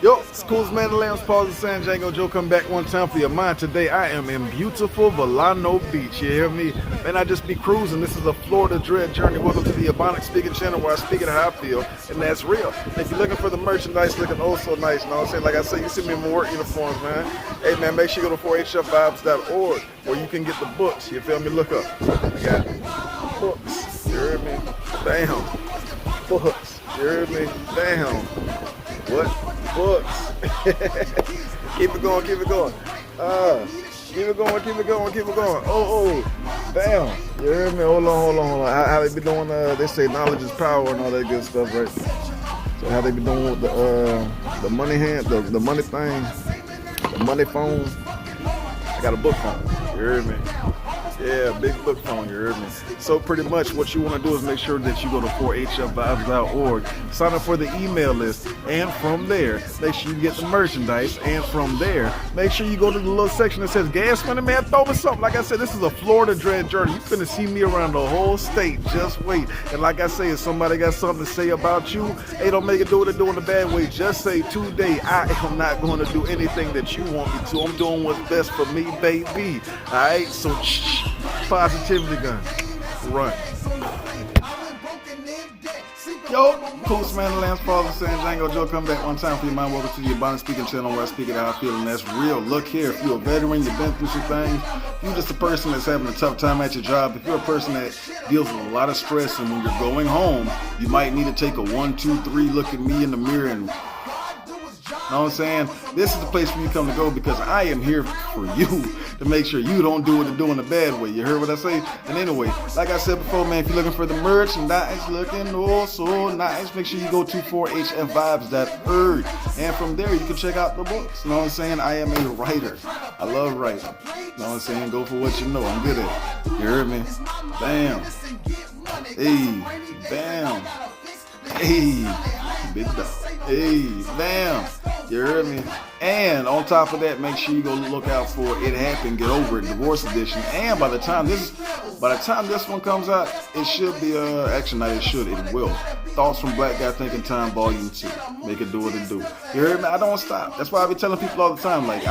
Yo, Schools Man, the Lambs, Paul the San Django Joe, come back one time for your mind. Today I am in beautiful Volano Beach. You hear me? Man, I just be cruising. This is a Florida Dread journey. Welcome to the Ebonic Speaking channel where I speak it how I feel, and that's real. If you're looking for the merchandise looking oh so nice, you know what I'm saying? Like I say, you see me in my work uniforms, man. Hey man, make sure you go to 4hfvibes.org where you can get the books. You feel me? Look up. I got books. You hear me? Damn. Books. You hear me? Damn. What? Books. Keep it going, keep it going. Keep it going, keep it going, keep it going. Oh, damn. You heard me? Hold on. How they be doing, they say knowledge is power and all that good stuff, right? So how they be doing with the money hand, the money thing, the money phone. I got a book phone. You heard me? Yeah, big book phone, you heard me. So pretty much what you want to do is make sure that you go to 4hfvibes.org, sign up for the email list, and from there, make sure you get the merchandise, and from there, make sure you go to the little section that says gas money, man, throw me something. Like I said, this is a Florida Dread journey. You're finna see me around the whole state. Just wait. And like I say, if somebody got something to say about you, hey, don't make it do it in a bad way. Just say, today, I am not going to do anything that you want me to. I'm doing what's best for me, baby. All right? So, positivity gun. Run. Yo, Postman, the Lambs, Father, San Django Joe, come back one time for your mind. Welcome to the Ebonic Speaking channel where I speak it how I feel, and that's real. Look here, if you're a veteran, you've been through some things, you're just a person that's having a tough time at your job, if you're a person that deals with a lot of stress, and when you're going home, you might need to take a 1, 2, 3 look at me in the mirror and know what I'm saying? This is the place where you come to go because I am here for you to make sure you don't do what to do in a bad way. You heard what I say? And anyway, like I said before, man, if you're looking for the merchandise looking oh so nice, make sure you go to 4hfvibes.org. And from there, you can check out the books. You know what I'm saying? I am a writer. I love writing. You know what I'm saying? Go for what you know. I'm good at it. You heard me? Bam. Hey. Bam. Hey. Big dog. Hey. Bam. You heard me? And on top of that, make sure you go look out for It Happened, Get Over It, Divorce Edition. And by the time this one comes out, it should be it will. Thoughts from Black Guy Thinking Time, Volume 2. Make it do what it do. You heard me? I don't stop. That's why I be telling people all the time, like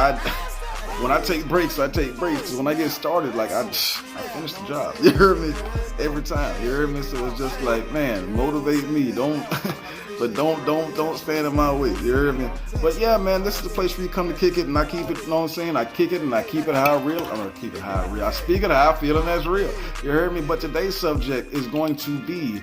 when I take breaks, I take breaks. When I get started, like I finish the job. You heard me? Every time. You heard me? So it's just like, man, motivate me. Don't stand in my way. You heard me? But yeah, man, this is the place where you come to kick it, and I keep it. You know what I'm saying? I kick it and I keep it how real. I'm gonna keep it how real. I speak it how I feel, and that's real. You heard me? But today's subject is going to be: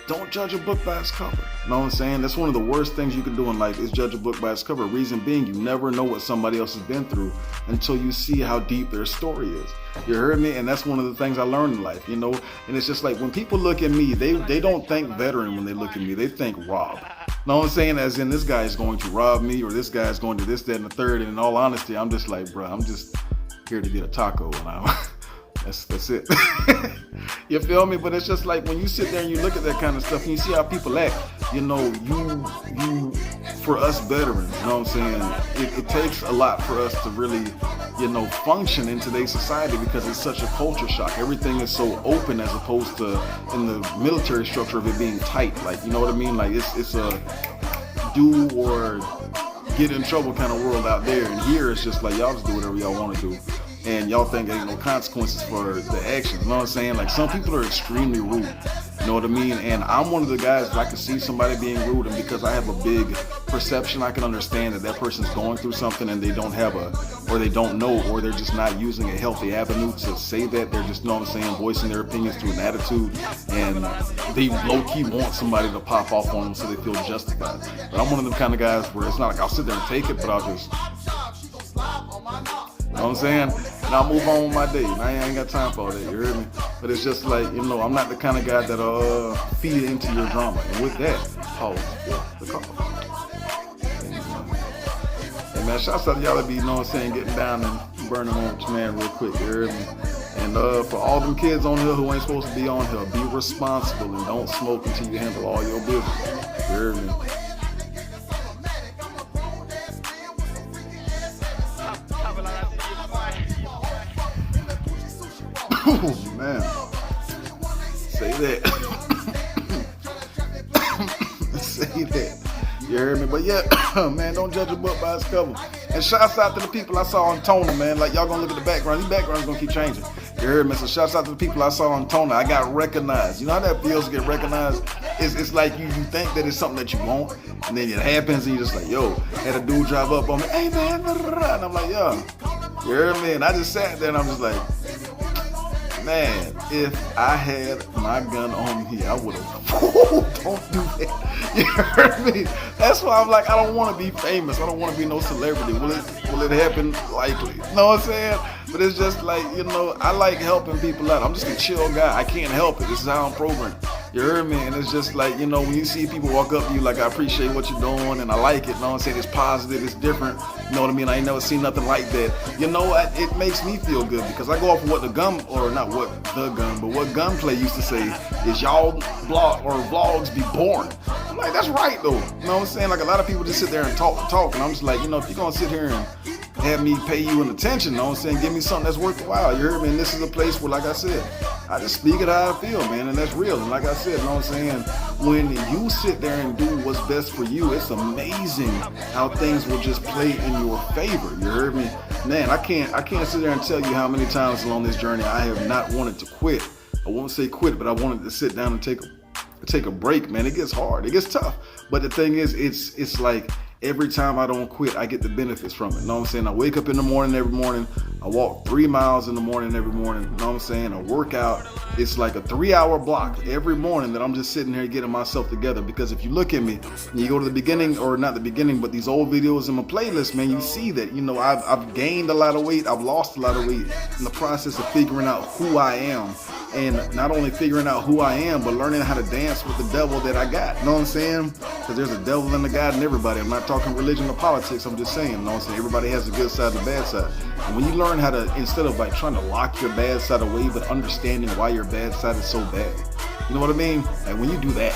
don't judge a book by its cover. You know what I'm saying? That's one of the worst things you can do in life is judge a book by its cover. Reason being, you never know what somebody else has been through until you see how deep their story is. You heard me? And that's one of the things I learned in life, you know? And it's just like when people look at me, they don't think veteran when they look at me. They think rob. You know what I'm saying? As in, this guy is going to rob me, or this guy is going to this, that, and the third. And in all honesty, I'm just like, bro, I'm just here to get a taco. And that's it. You feel me? But it's just like when you sit there and you look at that kind of stuff and you see how people act, you know, you for us veterans, you know what I'm saying? It takes a lot for us to really, you know, function in today's society because it's such a culture shock. Everything is so open as opposed to in the military structure of it being tight. Like, you know what I mean? Like it's a do or get in trouble kind of world out there. And here it's just like y'all just do whatever y'all want to do. And y'all think there ain't no consequences for the actions. You know what I'm saying? Like some people are extremely rude. You know what I mean? And I'm one of the guys that I can see somebody being rude, and because I have a big perception, I can understand that person's going through something and they don't have or they don't know, or they're just not using a healthy avenue to say that. They're just, you know what I'm saying, voicing their opinions through an attitude, and they low-key want somebody to pop off on them so they feel justified. But I'm one of them kind of guys where it's not like I'll sit there and take it, but I'll just, you know what I'm saying? And I'll move on with my day. I ain't got time for all that, you heard me? But it's just like, you know, I'm not the kind of guy that'll feed into your drama. And with that, pause for the call. Hey man, shouts out to y'all that be, you know what I'm saying, getting down and burning on with man real quick, you heard me? And for all them kids on here who ain't supposed to be on here, be responsible and don't smoke until you handle all your business. You heard me? Oh man, say that. Say that. You heard me? But yeah, man, don't judge a book by its cover. And shouts out to the people I saw on Tona, man. Like, y'all gonna look at the background. These backgrounds gonna keep changing. You heard me? So shouts out to the people I saw on Tona. I got recognized. You know how that feels to get recognized? It's like you think that it's something that you want, and then it happens, and you're just like, yo, had a dude drive up on me, hey man, and I'm like, yo, you heard me? And I just sat there and I'm just like, man, if I had my gun on me, I would have. Don't do that. You heard me? That's why I'm like, I don't want to be famous. I don't want to be no celebrity. Will it happen? Likely. You know what I'm saying? But it's just like, you know, I like helping people out. I'm just a chill guy. I can't help it. This is how I'm programmed. You heard me? And it's just like, you know, when you see people walk up to you, like, I appreciate what you're doing and I like it. You know what I'm saying? It's positive. It's different. You know what I mean? I ain't never seen nothing like that. You know what? It makes me feel good because I go off of what the gun, or not what the gun, but what Gunplay used to say is y'all vlogs be boring. I'm like, that's right though. You know what I'm saying? Like, a lot of people just sit there and talk, and I'm just like, you know, if you're gonna sit here and have me pay you an attention, you know what I'm saying? Give me something that's worthwhile. You heard me? And this is a place where, like I said, I just speak it how I feel, man, and that's real. And like I said, you know what I'm saying? When you sit there and do what's best for you, it's amazing how things will just play in your favor. You heard me? Man, I can't sit there and tell you how many times along this journey I have not wanted to quit. I won't say quit, but I wanted to sit down and take a break, man. It gets hard. It gets tough. But the thing is, it's like every time I don't quit, I get the benefits from it. You know what I'm saying? I wake up in the morning every morning. I walk 3 miles in the morning every morning. You know what I'm saying? I work out. It's like a 3-hour block every morning that I'm just sitting here getting myself together. Because if you look at me and you go to the beginning, or not the beginning, but these old videos in my playlist, man, you see that, you know, I've gained a lot of weight. I've lost a lot of weight in the process of figuring out who I am. And not only figuring out who I am, but learning how to dance with the devil that I got. You know what I'm saying? Because there's a devil and a God in everybody. I'm not talking religion or politics. I'm just saying, you know what I'm saying? Everybody has a good side and a bad side. And when you learn how to, instead of like trying to lock your bad side away, but understanding why your bad side is so bad. You know what I mean? Like, when you do that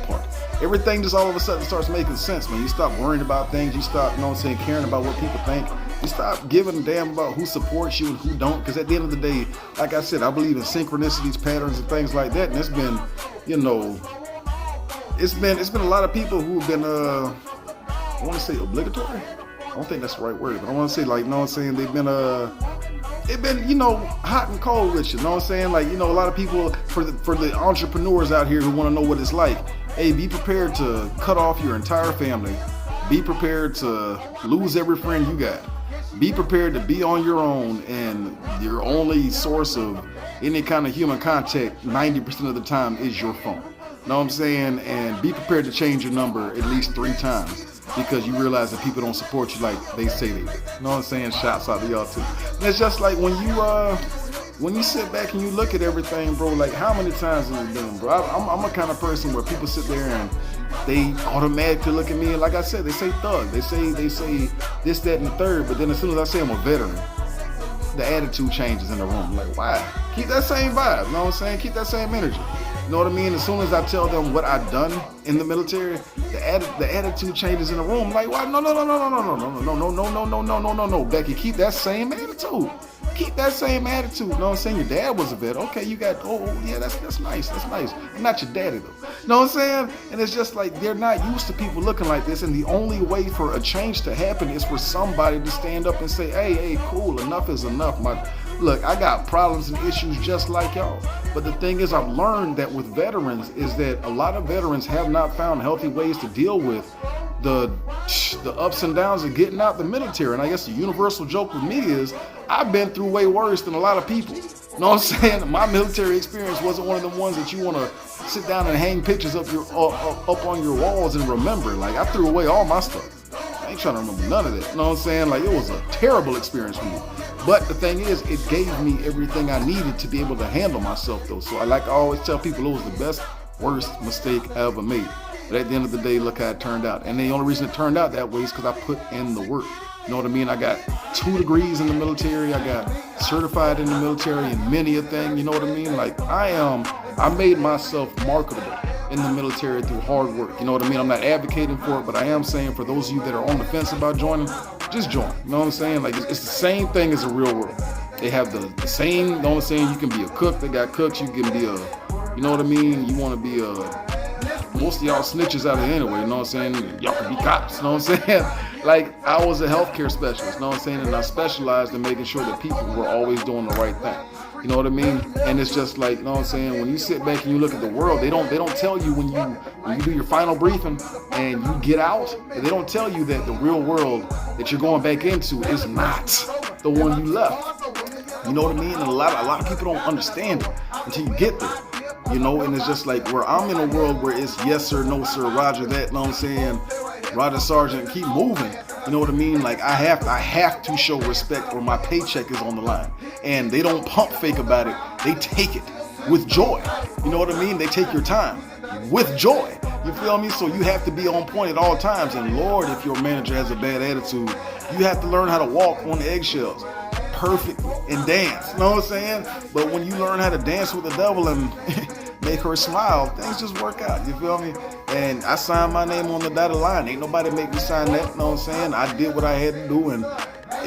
part, everything just all of a sudden starts making sense, man. You stop worrying about things. You stop, you know what I'm saying, caring about what people think. You stop giving a damn about who supports you and who don't. Because at the end of the day, like I said, I believe in synchronicities, patterns, and things like that. And it's been, you know, it's been a lot of people who've been, I want to say obligatory. I don't think that's the right word, but I want to say, like, you know what I'm saying, they've been, you know, hot and cold with you. You know what I'm saying? Like, you know, a lot of people, for the entrepreneurs out here who want to know what it's like, hey, be prepared to cut off your entire family. Be prepared to lose every friend you got. Be prepared to be on your own, and your only source of any kind of human contact 90% of the time is your phone. You know what I'm saying? And be prepared to change your number at least 3 times, because you realize that people don't support you like they say they do. You know what I'm saying? Shouts out to y'all too. And it's just like when you sit back and you look at everything, bro, like, how many times have it been, bro? I'm a kind of person where people sit there and they automatically look at me, and like I said, they say thug. They say this, that, and the third, but then as soon as I say I'm a veteran, the attitude changes in the room. Like, why? Keep that same vibe, you know what I'm saying? Keep that same energy. You know what I mean? As soon as I tell them what I've done in the military, the attitude changes in the room. Like, why? No, Becky, keep that same attitude. Keep that same attitude. You know what I'm saying? Your dad was a vet. Okay, you got, oh yeah, that's nice. That's nice. I'm not your daddy though. You know what I'm saying? And it's just like, they're not used to people looking like this. And the only way for a change to happen is for somebody to stand up and say, hey, cool, enough is enough. Look, I got problems and issues just like y'all. But the thing is, I've learned that with veterans is that a lot of veterans have not found healthy ways to deal with the ups and downs of getting out the military. And I guess the universal joke with me is, I've been through way worse than a lot of people. You know what I'm saying? My military experience wasn't one of the ones that you want to sit down and hang pictures up on your walls and remember. Like, I threw away all my stuff. I ain't trying to remember none of that. You know what I'm saying? Like, it was a terrible experience for me. But the thing is, it gave me everything I needed to be able to handle myself, though. So I always tell people, it was the best, worst mistake I ever made. But at the end of the day, look how it turned out. And the only reason it turned out that way is because I put in the work. You know what I mean? I got 2 degrees in the military. I got certified in the military in many a thing. You know what I mean? Like, I made myself marketable in the military through hard work. You know what I mean? I'm not advocating for it, but I am saying for those of you that are on the fence about joining, just join. You know what I'm saying? Like, it's the same thing as the real world. They have the same, you know what I'm saying? You can be a cook. They got cooks. You can be you know what I mean? You want to be most of y'all snitches out here anyway, you know what I'm saying? Y'all can be cops, you know what I'm saying? Like, I was a healthcare specialist, you know what I'm saying? And I specialized in making sure that people were always doing the right thing. You know what I mean? And it's just like, you know what I'm saying, when you sit back and you look at the world, they don't tell you when you do your final briefing and you get out, they don't tell you that the real world that you're going back into is not the one you left. You know what I mean? And a lot of people don't understand it until you get there. You know, and it's just like where I'm in a world where it's yes sir, no sir, roger that, you know what I'm saying? Roger Sergeant, keep moving. You know what I mean? Like I have to show respect or my paycheck is on the line. And they don't pump fake about it. They take it with joy. You know what I mean? They take your time with joy. You feel me? So you have to be on point at all times. And Lord, if your manager has a bad attitude, you have to learn how to walk on the eggshells perfectly and dance. You know what I'm saying? But when you learn how to dance with the devil and make her smile, things just work out. You feel me? And I signed my name on the dotted line. Ain't nobody make me sign that. You know what I'm saying? I did what I had to do, and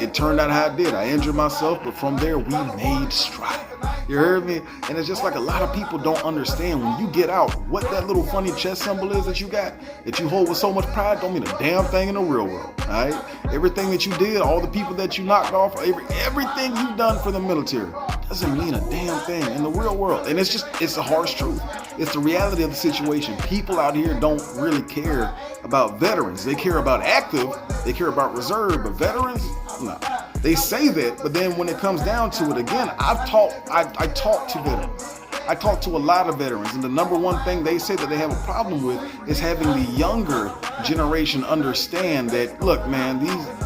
it turned out how I did. I injured myself, but from there, we made strides. You heard me? And it's just like a lot of people don't understand when you get out what that little funny chest symbol is that you got, that you hold with so much pride, don't mean a damn thing in the real world. All right? Everything that you did, all the people that you knocked off, everything you've done for the military doesn't mean a damn thing in the real world. And it's a harsh truth. It's the reality of the situation. People out here don't really care about veterans. They care about active, they care about reserve, but veterans, no. They say that, but then when it comes down to it, again, I talk to veterans. I talk to a lot of veterans, and the number one thing they say that they have a problem with is having the younger generation understand that, look, man,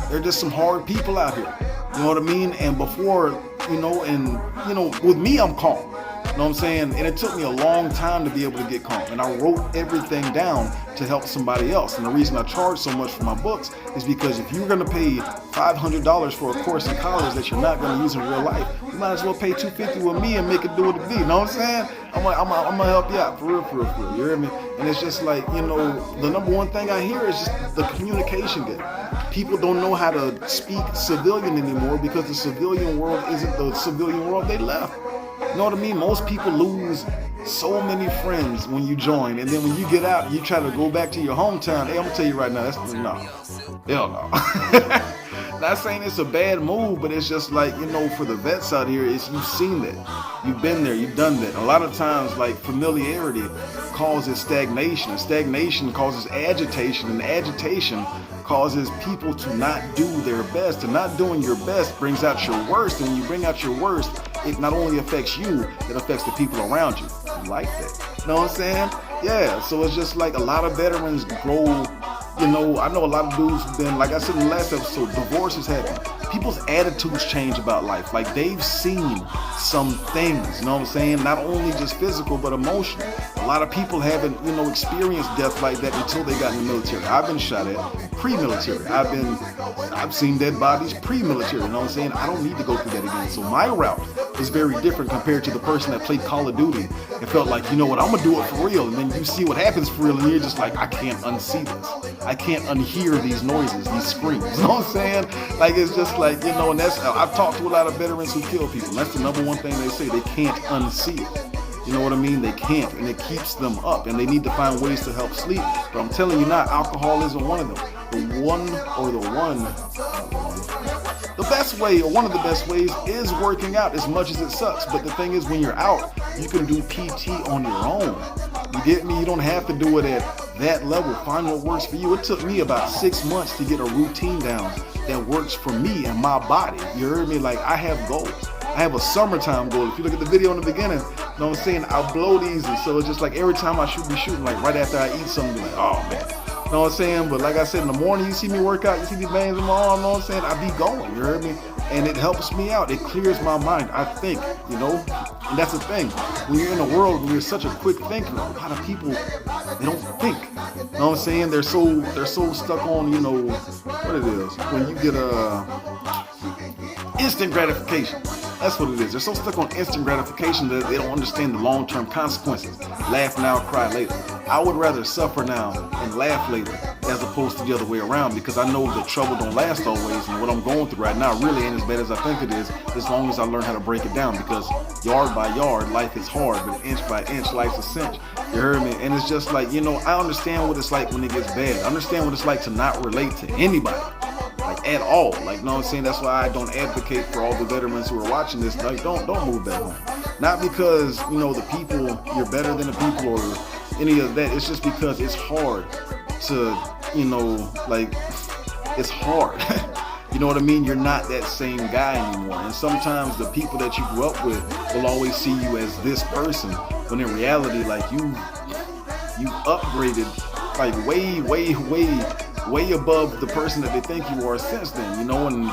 they're just some hard people out here. You know what I mean? And before, with me, I'm calm. You know what I'm saying? And it took me a long time to be able to get calm. And I wrote everything down to help somebody else. And the reason I charge so much for my books is because if you're going to pay $500 for a course in college that you're not going to use in real life, you might as well pay $250 with me and make it do what it be. You know what I'm saying? I'm gonna help you out for real. You hear me? And it's just like, the number one thing I hear is just the communication gap. People don't know how to speak civilian anymore because the civilian world isn't the civilian world they left. You know what I mean? Most people lose so many friends when you join, and then when you get out, you try to go back to your hometown. Hey, I'm gonna tell you right now, hell no. Not saying it's a bad move, but it's just like, for the vets out here, you've seen that. You've been there, you've done that. A lot of times, like, familiarity causes stagnation, and stagnation causes agitation, and agitation causes people to not do their best. And not doing your best brings out your worst, and when you bring out your worst, it not only affects you, it affects the people around you. You like that? You know what I'm saying? Yeah, so it's just like a lot of veterans grow. I know a lot of dudes who've been, like I said in the last episode, divorces happen. People's attitudes change about life. Like, they've seen some things, you know what I'm saying? Not only just physical, but emotional. A lot of people haven't, experienced death like that until they got in the military. I've been shot at pre-military. I've seen dead bodies pre-military, you know what I'm saying? I don't need to go through that again. So my route is very different compared to the person that played Call of Duty and felt like, you know what, I'm gonna do it for real. And then you see what happens for real, and you're just like, I can't unsee this. I can't unhear these noises, these screams. You know what I'm saying? Like, it's just like, and that's, I've talked to a lot of veterans who kill people. And that's the number one thing they say. They can't unsee it. You know what I mean? They can't, and it keeps them up, and they need to find ways to help sleep. But I'm telling you now, alcohol isn't one of them. The best way, or one of the best ways, is working out, as much as it sucks. But the thing is, when you're out, you can do PT on your own. You get me? You don't have to do it at that level. Find what works for you. It took me about 6 months to get a routine down that works for me and my body. You heard me? Like, I have goals. I have a summertime goal. If you look at the video in the beginning, you know what I'm saying? I'll blow these, and so it's just like every time I should be shooting, like right after I eat something, like, oh man. You know what I'm saying? But like I said, in the morning, you see me work out, you see these veins in my arm, you know what I'm saying? I be going, you heard me? And it helps me out. It clears my mind, I think, And that's the thing. When you're in a world where you're such a quick thinker, a lot of people, they don't think. You know what I'm saying? They're so stuck on, what it is. When you get instant gratification. That's what it is. They're so stuck on instant gratification that they don't understand the long-term consequences. Laugh now, cry later. I would rather suffer now and laugh later as opposed to the other way around, because I know that trouble don't last always, and what I'm going through right now really ain't as bad as I think it is, as long as I learn how to break it down, because yard by yard, life is hard, but inch by inch, life's a cinch. You heard me? And it's just like, I understand what it's like when it gets bad. I understand what it's like to not relate to anybody, like at all. Like, you know what I'm saying? That's why I don't advocate for all the veterans who are watching this. Like, don't move back home. Not because, the people, you're better than the people or any of that. It's just because it's hard to, it's hard. You know what I mean? You're not that same guy anymore. And sometimes the people that you grew up with will always see you as this person, when in reality, like, you upgraded like way above the person that they think you are since then, and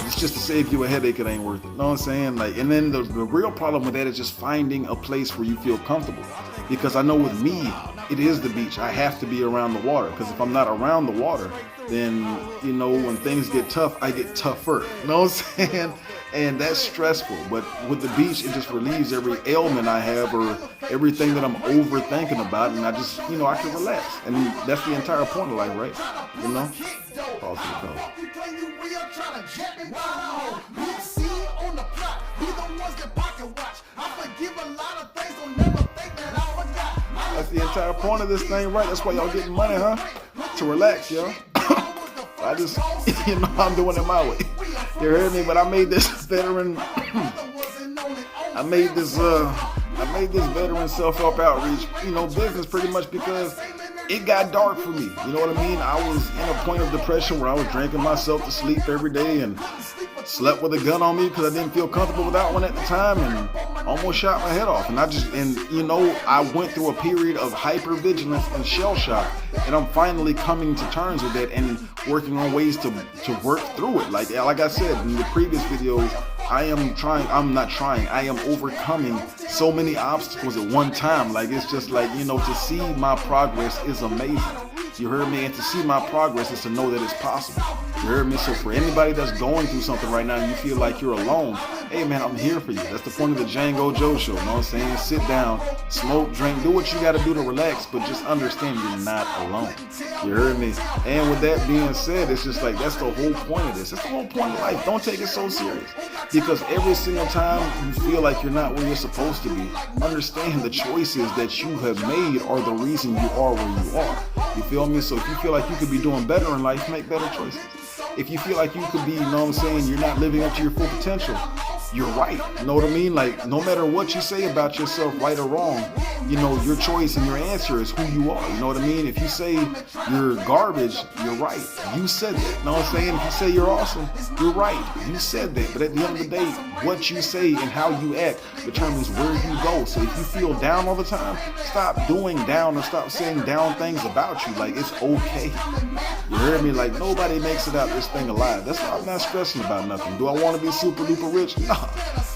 it's just to save you a headache, it ain't worth it. You know what I'm saying? Like, and then the real problem with that is just finding a place where you feel comfortable. Because I know with me, it is the beach. I have to be around the water, because if I'm not around the water, then, when things get tough, I get tougher. You know what I'm saying? And that's stressful. But with the beach, it just relieves every ailment I have or everything that I'm overthinking about, and I just, I can relax. And that's the entire point of life, right? Pause for the call. That's the entire point of this thing, right? That's why y'all getting money, huh? To relax, yo. I just, I'm doing it my way. You heard me? But I made this veteran, I made this veteran self-help outreach, business pretty much because it got dark for me. You know what I mean? I was in a point of depression where I was drinking myself to sleep every day and slept with a gun on me because I didn't feel comfortable without one at the time, and almost shot my head off. And I went through a period of hypervigilance and shell shock, and I'm finally coming to terms with that and working on ways to work through it. Like I said in the previous videos, I am overcoming so many obstacles at one time. Like, it's just like, to see my progress is amazing. You heard me? And to see my progress is to know that it's possible. You heard me? So for anybody that's going through something right now and you feel like you're alone, hey man, I'm here for you. That's the point of the Django Joe show. You know what I'm saying? Sit down, smoke, drink, do what you got to do to relax, but just understand you're not alone. You heard me? And with that being said, it's just like, that's the whole point of this. That's the whole point of life. Don't take it so serious. Because every single time you feel like you're not where you're supposed to be, understand the choices that you have made are the reason you are where you are. You feel me? So if you feel like you could be doing better in life, make better choices. If you feel like you could be, you're not living up to your full potential, you're right. You know what I mean? Like, no matter what you say about yourself, right or wrong, your choice and your answer is who you are. You know what I mean? If you say you're garbage, you're right. You said that. You know what I'm saying? If you say you're awesome, you're right. You said that. But at the end of the day, what you say and how you act determines where you go. So if you feel down all the time, stop doing down or stop saying down things about you. Like, it's okay. You heard me? Like, nobody makes it out this thing alive. That's why I'm not stressing about nothing. Do I want to be super duper rich? No.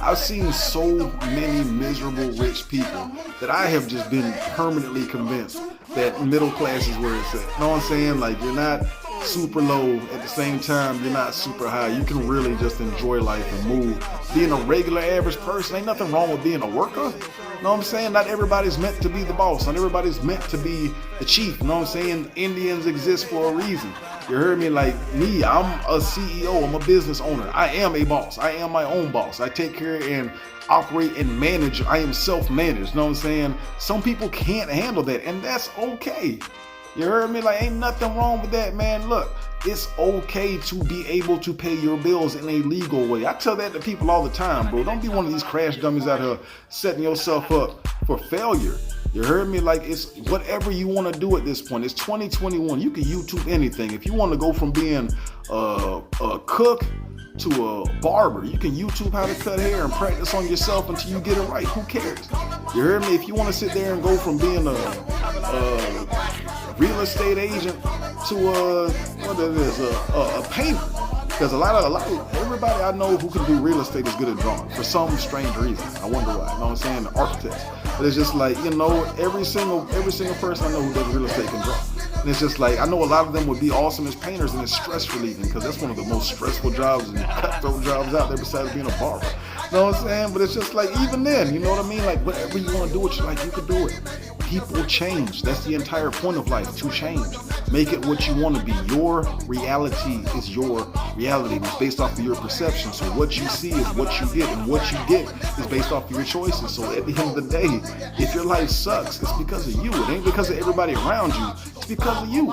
I've seen so many miserable rich people that I have just been permanently convinced that middle class is where it's at. You know what I'm saying? Like, you're not super low, at the same time you're not super high. You can really just enjoy life and move. Being a regular average person, ain't nothing wrong with being a worker. You know what I'm saying? Not everybody's meant to be the boss. Not everybody's meant to be the chief. You know what I'm saying? Indians exist for a reason. You heard me? Like me, I'm a CEO, I'm a business owner. I am a boss. I am my own boss. I take care and operate and manage. I am self-managed. You know what I'm saying? Some people can't handle that, and that's okay. You heard me? Like, ain't nothing wrong with that, man. Look, it's okay to be able to pay your bills in a legal way. I tell that to people all the time, bro. Don't be one of these crash dummies out here setting yourself up for failure. You heard me? Like, it's whatever you want to do at this point. It's 2021. You can YouTube anything. If you want to go from being a cook to a barber, you can YouTube how to cut hair and practice on yourself until you get it right. Who cares? You heard me? If you want to sit there and go from being a real estate agent to a painter, because a lot of everybody I know who can do real estate is good at drawing for some strange reason. I wonder why. You know what I'm saying? The architects. But it's just like, every single person I know who does real estate can draw. And it's just like, I know a lot of them would be awesome as painters, and it's stress relieving because that's one of the most stressful jobs and cutthroat jobs out there besides being a barber. You know what I'm saying? But it's just like, even then, you know what I mean? Like, whatever you want to do with your life, you can do it. people change. That's the entire point of life, to change. Make it what you want to be. Your reality is your reality. It's based off of your perception. So what you see is what you get, and what you get is based off of your choices. So at the end of the day, if your life sucks, it's because of you. It ain't because of everybody around you. It's because of you.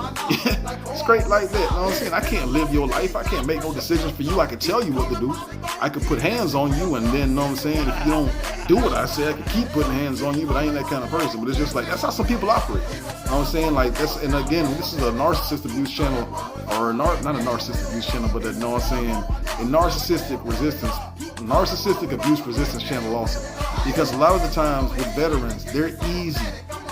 Straight like that. You know what I'm saying? I can't live your life. I can't make no decisions for you. I can tell you what to do. I could put hands on you, and then, you know what I'm saying, if you don't do what I say, I can keep putting hands on you, but I ain't that kind of person. But it's just like, that's how some people operate. You know what I'm saying? Like, that's, and again, this is a narcissist abuse channel, or not a narcissistic abuse channel, but you know what I'm saying, a narcissistic abuse resistance channel also. Because a lot of the times with veterans, they're easy,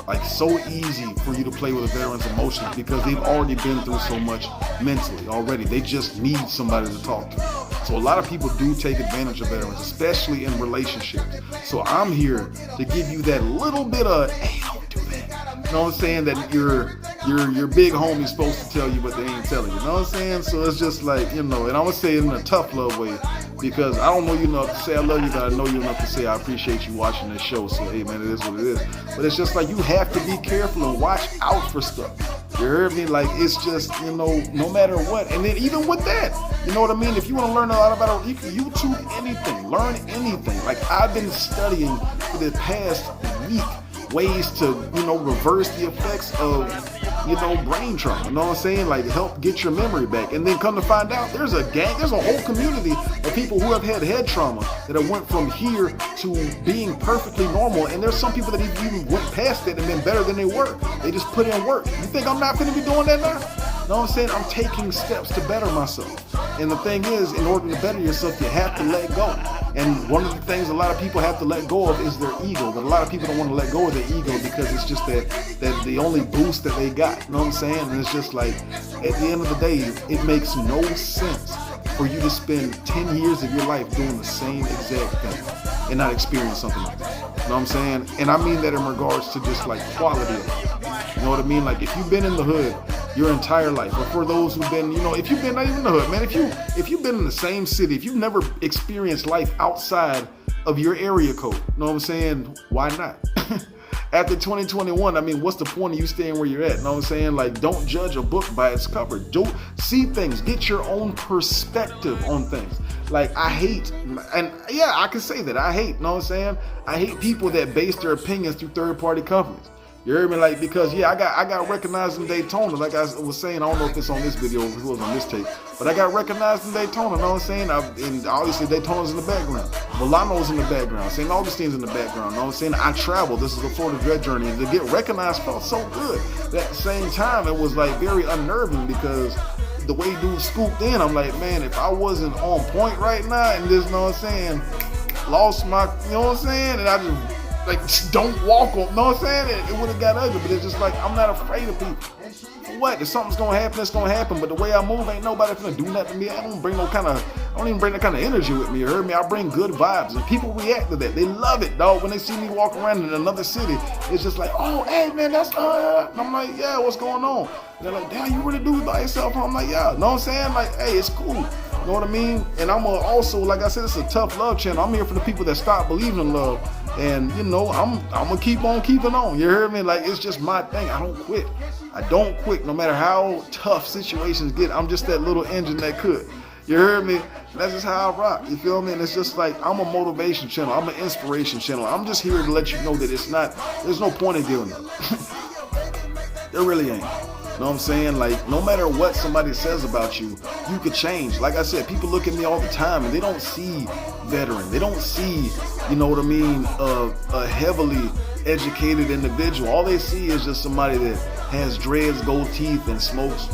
like so easy for you to play with a veteran's emotions, because they've already been through so much mentally already. They just need somebody to talk to. So a lot of people do take advantage of veterans, especially in relationships. So I'm here to give you that little bit of, hey, don't do that. You know what I'm saying? That your big homie's supposed to tell you, but they ain't telling you. You know what I'm saying? So it's just like, you know, and I'm gonna say it in a tough love way, because I don't know you enough to say I love you, but I know you enough to say I appreciate you watching this show. So hey man, it is what it is. But it's just like, you have to be careful and watch out for stuff. You heard me? Like, it's just, you know, no matter what. And then even with that, you know what I mean? If you want to learn a lot about it, you can YouTube anything, learn anything. Like, I've been studying for the past week ways to, you know, reverse the effects of, you know, brain trauma. You know what I'm saying? Like, help get your memory back. And then come to find out, there's a whole community of people who have had head trauma that have went from here to being perfectly normal. And there's some people that even went past it and been better than they were. They just put in work. You think I'm not going to be doing that now? You know what I'm saying? I'm taking steps to better myself. And the thing is, in order to better yourself, you have to let go. And one of the things a lot of people have to let go of is their ego. But a lot of people don't want to let go of their ego because it's just that the only boost that they got. You know what I'm saying? And it's just like, at the end of the day, it makes no sense for you to spend 10 years of your life doing the same exact thing and not experience something like that. You know what I'm saying? And I mean that in regards to just like quality of life. You know what I mean? Like, if you've been in the hood your entire life, or for those who've been, you know, if you've been not even in the hood, man, if you've been in the same city, if you've never experienced life outside of your area code, you know what I'm saying? Why not? After 2021, I mean, what's the point of you staying where you're at? You know what I'm saying? Like, don't judge a book by its cover. Don't see things. Get your own perspective on things. Like, I hate, and yeah, I can say that. I hate, you know what I'm saying? I hate people that base their opinions through third-party companies. You heard me? Like, because yeah, I got recognized in Daytona. Like I was saying, I don't know if it's on this video or if it was on this tape, but I got recognized in Daytona. You know what I'm saying? And obviously Daytona's in the background, Milano's in the background, St. Augustine's in the background. You know what I'm saying? I traveled. This is a Florida Dread journey, and to get recognized felt so good. But at the same time, it was like very unnerving, because the way dude scooped in, I'm like, man, if I wasn't on point right now and this, you know what I'm saying, lost my, you know what I'm saying, and I just like, don't walk on, you know what I'm saying? It would have got ugly, but it's just like, I'm not afraid of people. For what? If something's gonna happen, it's gonna happen. But the way I move, ain't nobody gonna do nothing to me. I don't even bring that kind of energy with me. You heard me? I bring good vibes, and people react to that. They love it, dog. When they see me walk around in another city, it's just like, oh, hey man, that's and I'm like, yeah, what's going on? And they're like, damn, you really do it by yourself? I'm like, yeah. You know what I'm saying? Like, hey, it's cool. You know what I mean? And I'm also, like I said, it's a tough love channel. I'm here for the people that stop believing in love. And, you know, I'm going to keep on keeping on. You heard me? Like, it's just my thing. I don't quit. I don't quit no matter how tough situations get. I'm just that little engine that could. You heard me? That's just how I rock. You feel me? And it's just like, I'm a motivation channel. I'm an inspiration channel. I'm just here to let you know that there's no point in giving up. There really ain't. You know what I'm saying? Like, no matter what somebody says about you, you could change. Like I said, people look at me all the time and they don't see veteran. They don't see, you know what I mean, a heavily educated individual. All they see is just somebody that has dreads, gold teeth, and smokes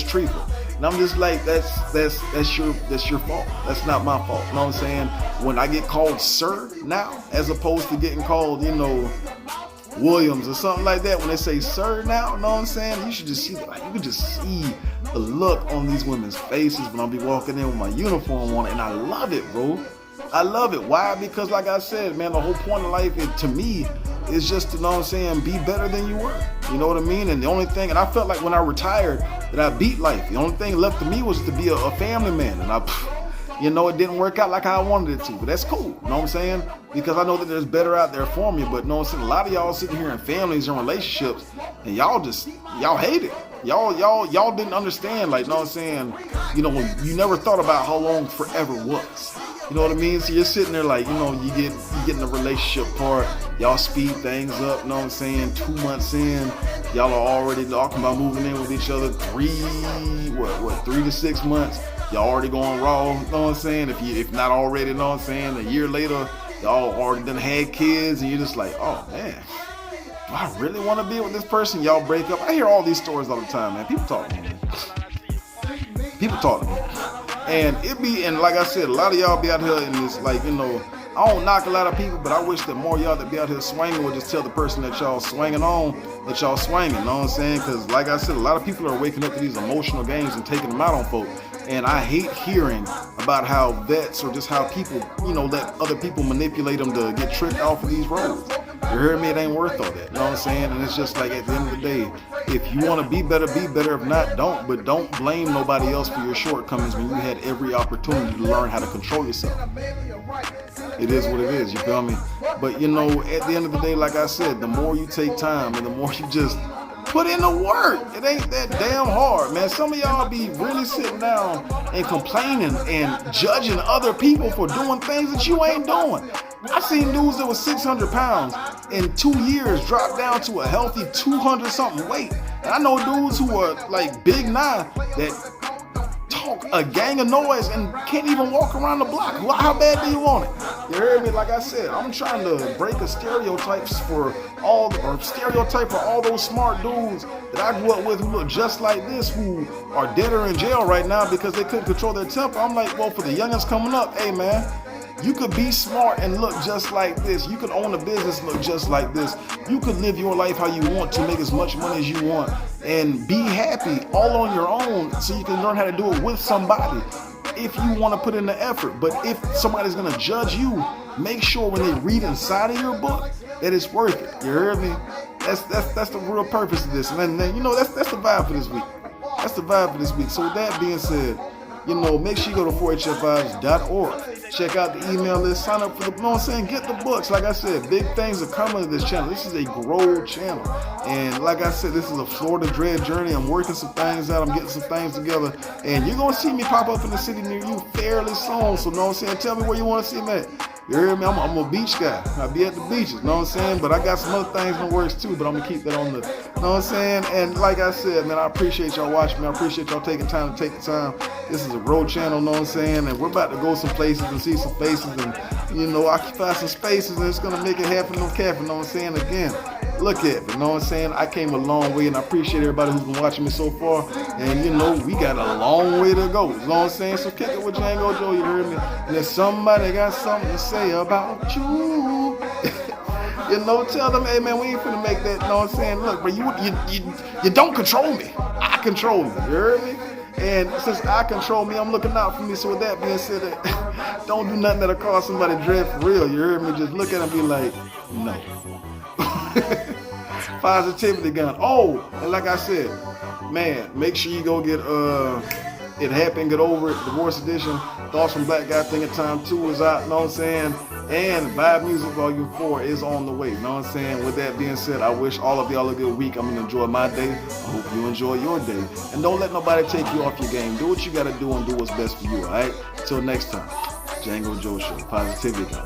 treacle. And I'm just like, that's your fault. That's not my fault. You know what I'm saying? When I get called sir now, as opposed to getting called, you know, Williams or something like that, when they say sir now, you know what I'm saying? You should just see that. Like, you can just see the look on these women's faces when I'll be walking in with my uniform on, and I love it, bro. I love it. Why? Because like I said, man, the whole point of life to me is just to, you know what I'm saying, be better than you were. You know what I mean? And the only thing, and I felt like when I retired that I beat life. The only thing left to me was to be a family man. And you know, it didn't work out like how I wanted it to, but that's cool, you know what I'm saying? Because I know that there's better out there for me, but you know what I'm saying? A lot of y'all sitting here in families and relationships, and y'all hate it. Y'all didn't understand, like, you know what I'm saying? You know, you never thought about how long forever was. You know what I mean? So you're sitting there like, you know, you get in the relationship part, y'all speed things up, you know what I'm saying? 2 months in, y'all are already talking about moving in with each other. 3 to 6 months, y'all already going raw, you know what I'm saying? If not already, you know what I'm saying? A year later, y'all already done had kids, and you're just like, oh man, do I really want to be with this person? Y'all break up. I hear all these stories all the time, man. People talk to me. And like I said, a lot of y'all be out here in this, like, you know, I don't knock a lot of people, but I wish that more y'all that be out here swinging would just tell the person that y'all swinging on that y'all swinging, you know what I'm saying? Because like I said, a lot of people are waking up to these emotional games and taking them out on folks. And I hate hearing about how vets or just how people, you know, let other people manipulate them to get tricked off of these roads. You heard me? It ain't worth all that. You know what I'm saying? And it's just like, at the end of the day, if you want to be better, be better. If not, don't. But don't blame nobody else for your shortcomings when you had every opportunity to learn how to control yourself. It is what it is. You feel me? But, you know, at the end of the day, like I said, the more you take time and the more you just put in the work, it ain't that damn hard, man. Some of y'all be really sitting down and complaining and judging other people for doing things that you ain't doing. I seen dudes that was 600 pounds in 2 years drop down to a healthy 200 something weight. And I know dudes who are like big now that talk a gang of noise and can't even walk around the block. How bad do you want it? You heard me? Like I said, I'm trying to break a stereotype for all those smart dudes that I grew up with who look just like this, who are dead or in jail right now because they couldn't control their temper. I'm like, well, for the youngins coming up, hey man, you could be smart and look just like this. You could own a business, look just like this. You could live your life how you want to, make as much money as you want, and be happy all on your own so you can learn how to do it with somebody if you want to put in the effort. But if somebody's going to judge you, make sure when they read inside of your book that it's worth it. You heard me? That's the real purpose of this. And then, you know, that's the vibe for this week. That's the vibe for this week. So with that being said, you know, make sure you go to 4hfvibes.org. Check out the email list, sign up for the, you know what I'm saying, get the books. Like I said, big things are coming to this channel. This is a grow channel. And like I said, this is a Florida Dread journey. I'm working some things out. I'm getting some things together. And you're going to see me pop up in the city near you fairly soon. So, you know what I'm saying, tell me where you want to see me at. You heard me? I'm a beach guy. I be at the beaches, you know what I'm saying? But I got some other things in the works too, but I'm going to keep that on the, you know what I'm saying? And like I said, man, I appreciate y'all watching me. I appreciate y'all taking time to take the time. This is a road channel, you know what I'm saying? And we're about to go some places and see some faces and, you know, occupy some spaces, and it's going to make it happen, no cap, you know what I'm saying? Again, look at it, you know what I'm saying? I came a long way, and I appreciate everybody who's been watching me so far. And, you know, we got a long way to go, you know what I'm saying? So kick it with Django Joe, you heard me? And if somebody got something to say about you, you know, tell them, hey, man, we ain't finna make that, you know what I'm saying? Look, bro, you don't control me. I control you, you heard me? And since I control me, I'm looking out for me. So with that being said, don't do nothing that'll cause somebody dread for real. You heard me? Just look at them and be like, no. Positivity gun. Oh, and like I said, man, make sure you go get It Happened, Get Over It, Divorce Edition. Thoughts from Black Guy Thinking Time 2 is out, you know what I'm saying? And Vibe Music Volume 4 is on the way, you know what I'm saying? With that being said, I wish all of y'all a good week. I'm going to enjoy my day. I hope you enjoy your day. And don't let nobody take you off your game. Do what you got to do and do what's best for you, all right? Until next time, Django Joe Show. Positivity gun.